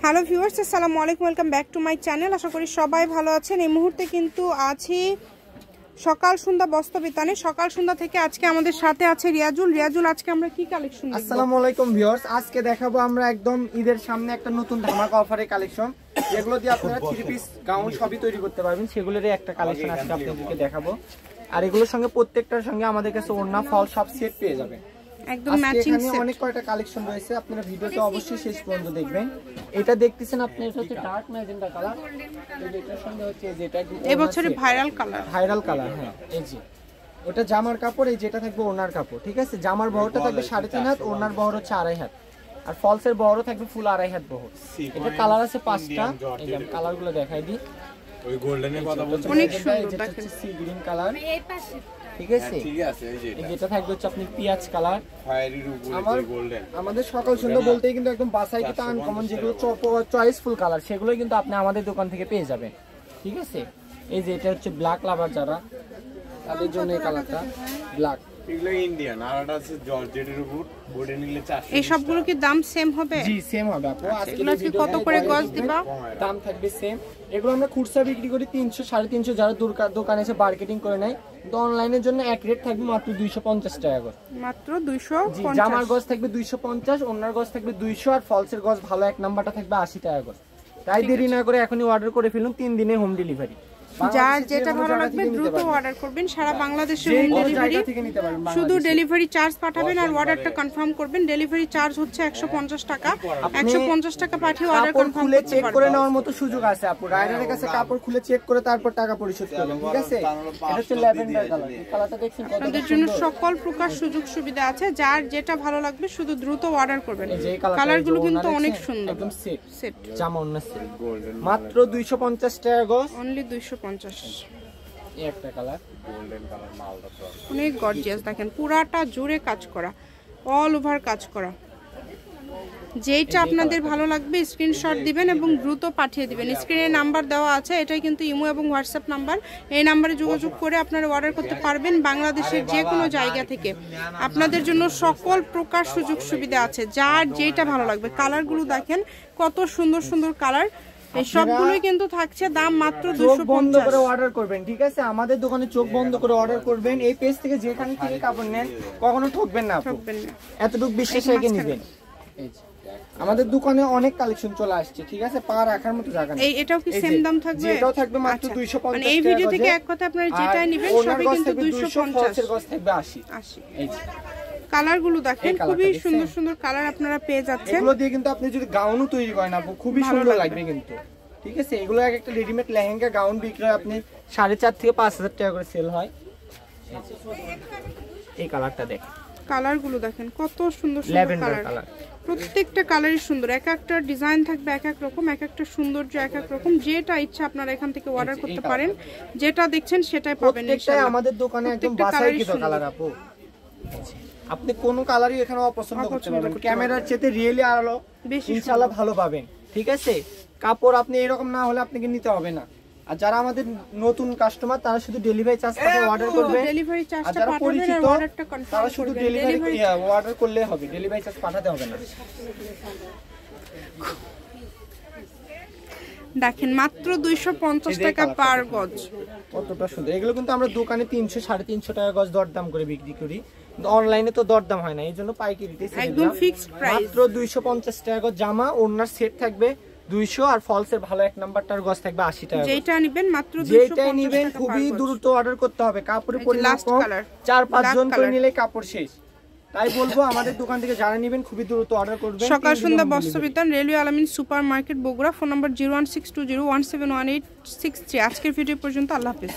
Hello viewers, আসসালামু আলাইকুম, welcome back to my channel. আশা করি সবাই ভালো আছেন। এই মুহূর্তে কিন্তু আছি সকাল সন্ধ্যা বস্ত্রবিতানে। সকাল সন্ধ্যা থেকে আজকে আমাদের সাথে আছে রিয়াজুল। রিয়াজুল, আজকে আমরা কি কালেকশন দেখব? আসসালামু আলাইকুম ভিউয়ার্স, আজকে দেখাবো আমরা একদম ঈদের সামনে একটা নতুন ধামাকা অফারের কালেকশন, যেগুলো দিয়ে আপনারা থ্রি পিস গাউন সবই তৈরি করতে পারবেন। সেগুলোরই একটা কালেকশন আজকে আপনাদেরকে দেখাবো। আর এগুলোর সঙ্গে প্রত্যেকটার সঙ্গে আমাদের কাছে ওড়না ফল সব সেট পেয়ে যাবেন। একদম ম্যাচিং সেট। অনেক কয়টা কালেকশন রয়েছে, আপনারা ভিডিওটা অবশ্যই শেষ পর্যন্ত দেখবেন। এটা দেখতেছেন আপনি, এটা হচ্ছে ডার্ক ম্যাজেন্টা কালার। এটার সঙ্গে হচ্ছে যেটা এবছরে ভাইরাল কালার। হ্যাঁ, এই যে ওটা জামার কাপড়, এই যেটা থাকবে ওড়নার কাপড়। ঠিক আছে, জামার বহরটা থাকবে 3.5 হাত, ওড়নার বহর হচ্ছে 2.5 হাত, আর ফলসের বহরও থাকবে ফুল 2.5 হাত বহর। এটা কালার আছে 5টা। এই যে কালারগুলো দেখাই দিই। ওই গোল্ডেনের কথা বলছি, অনেক সুন্দর দেখেন, সি গ্রিন কালার। ঠিক আছে, এই যেটা থাকবে হচ্ছে আপনি পিয়াজ কালার। ফায়ারির উপরে গোল্ডেন। আমাদের সকাল সন্ধ্যা বলতেই কিন্তু একদম বাসাই কিন্তু আনকমন যেগুলো চয়েসফুল কালার, সেগুলোই কিন্তু আপনি আমাদের দোকান থেকে পেয়ে যাবেন। ঠিক আছে, এই যে এটা হচ্ছে ব্ল্যাক লাভার, যারা তাদের জন্য এই কালারটা ব্ল্যাক। এগুলো ইন্ডিয়ান, আর এটা আছে জর্জেটের উপর বোর্ডে নিলে 400। এই সবগুলো কি দাম সেম হবে? জি সেম হবে আপু। এগুলো আজকে কত করে গজ দিবা? দাম থাকবে সেম। এগুলো আমরা খুচরা বিক্রি করি 300 350, যারা দোকানে এসে মার্কেটিং করে নেয়। কিন্তু অনলাইনের জন্য এক রেট থাকবে মাত্র 250 টাকা করে। মাত্র 250। জামার গজ থাকবে 250, ওড়নার গজ থাকবে 200, আর ফলসের গজ ভালো এক নাম্বারটা থাকবে 80 টাকা করে। তাই দেরি না করে এখনই অর্ডার করে ফেলুন, 3 দিনে হোম ডেলিভারি। যার যেটা ভালো লাগবে দ্রুত অর্ডার করবেন। সারা বাংলাদেশে হোম ডেলিভারি, শুধু ডেলিভারি চার্জ পাঠাবেন আর অর্ডারটা কনফার্ম করবেন। ডেলিভারি চার্জ হচ্ছে 150 টাকা। 150 টাকা পাঠিয়ে অর্ডার কনফার্ম খুলে চেক করে নেওয়ার মতো সুযোগ আছে আপু। রাইডারের কাছে কাপড় খুলে চেক করে তারপর টাকা পরিশোধ করবেন। ঠিক আছে, এটা হচ্ছে ল্যাভেন্ডার কালার। কালারটা দেখছেন কত সুন্দর। আপনাদের জন্য সকল প্রকার সুযোগ সুবিধা আছে। যার যেটা ভালো লাগবে শুধু দ্রুত অর্ডার করবেন। কালারগুলো কিন্তু অনেক সুন্দর, একদম সেট জামা ওড়না সেট। গোল্ডেন মাত্র 250 টাকা গজ, অনলি 250। এই একটা কালার গোল্ডেন কালার মালটা তো অনেক গর্জিয়াস। দেখেন পুরাটা জুড়ে কাজ করা, অল ওভার কাজ করা। যেটা আপনাদের ভালো লাগবে স্ক্রিনশট দিবেন এবং দ্রুত পাঠিয়ে দিবেন। স্ক্রিনে নাম্বার দেওয়া আছে, এটাই কিন্তু ইমো এবং হোয়াটসঅ্যাপ নাম্বার। এই নাম্বারে যোগাযোগ করে আপনারা অর্ডার করতে পারবেন বাংলাদেশের যে কোনো জায়গা থেকে। আপনাদের জন্য সকল প্রকার সুযোগ সুবিধা আছে। যার যেটা ভালো লাগবে। কালারগুলো দেখেন কত সুন্দর সুন্দর কালার। এই সবগুলোই কিন্তু থাকছে দাম মাত্র 250। বন্ধ করে অর্ডার করবেন। ঠিক আছে, আমাদের দোকানে চোখ বন্ধ করে অর্ডার করবেন। এই পেজ থেকে যেখান থেকে কাপড় নেন কখনো ঠকবেন না, এতটুকু বিশ্বাস রেখে নেবেন। আমাদের দোকানে অনেক কালেকশন চলে আসছে। ঠিক আছে, পা রাখার মতো জায়গা নেই। এটাও কি সেম দাম থাকবে? এটাও থাকবে মাত্র 250 মানে এই ভিডিও থেকে এক কথা আপনারা যেটাই নেবেন সবই কিন্তু 250। এর গজ থাকবে 80। এই যে কালারগুলো দেখেন, খুবই সুন্দর সুন্দর কালার আপনারা পেয়ে যাচ্ছেন। এগুলো দিয়ে কিন্তু আপনি যদি গাউনও তৈরি করেন আপু, খুবই সুন্দর লাগবে কিন্তু। ঠিক আছে, এগুলো একটা রেডিমেড লেহেঙ্গা গাউন বিক্রি হয় আপনি 4.5 থেকে 5,000 টাকা করে সেল হয়। এই কালারটা দেখেন, কালারগুলো দেখেন কত সুন্দর সুন্দর কালার। প্রত্যেকটা কালারই সুন্দর। এক একটা ডিজাইন থাকবে এক এক রকম, এক একটা সৌন্দর্য এক এক রকম। যেটা ইচ্ছা আপনারা এখান থেকে অর্ডার করতে পারেন। যেটা দেখছেন সেটাই পাবেন ইনশাআল্লাহ। আমাদের দোকানে একদম বাছাইকৃত কালার আপু। আপনি কোন কালারই এখানে অপছন্দ করতে পারবেন। ক্যামেরার চেয়ে রিয়েলি আলো ইনশাআল্লাহ ভালো পাবেন। ঠিক আছে, কাপড় আপনি এরকম না হলে আপনাকে নিতে হবে না। আর যারা আমাদের নতুন কাস্টমার তারা শুধু ডেলিভারি চার্জ পাঠিয়ে অর্ডার করবে। ডেলিভারি চার্জটা যারা পাঠাবেন আর অর্ডারটা কনফার্ম তারা শুধু ডেলিভারি অর্ডার করলে হবে, ডেলিভারি চার্জ পাঠাতে হবে না। দেখেন মাত্র 250 টাকা পার গজ। কতটা সুন্দর। এগুলো কিন্তু আমরা দোকানে 300 350 টাকা গজ দরদাম করে বিক্রি করি, কিন্তু অনলাইনে তো দরদাম হয় না, এই জন্য পাইকারিতে একদম ফিক্সড প্রাইস। মাত্র 250 টাকা গজ জামা, ওড়নার সেট থাকবে 200, আর ফলসের ভালো এক নাম্বারটার গজ থাকবে 80 টাকা। যেটা নেবেন মাত্র 250 যেটাই নেবেন খুবই দ্রুত অর্ডার করতে হবে। কাপড়ের পরিমাণ কম, 4-5 জন করে নিলে কাপড় শেষ। তাই বলবো আমাদের দোকান থেকে যারা নেবেন খুবই দ্রুত অর্ডার করবেন। সকাল সন্ধ্যা বস্ত্রবিতান, রেলওয়ে আলামিন super market, Bogura. Phone number 01620171863। আজকের ভিডিও পর্যন্ত, আল্লাহ হাফেজ।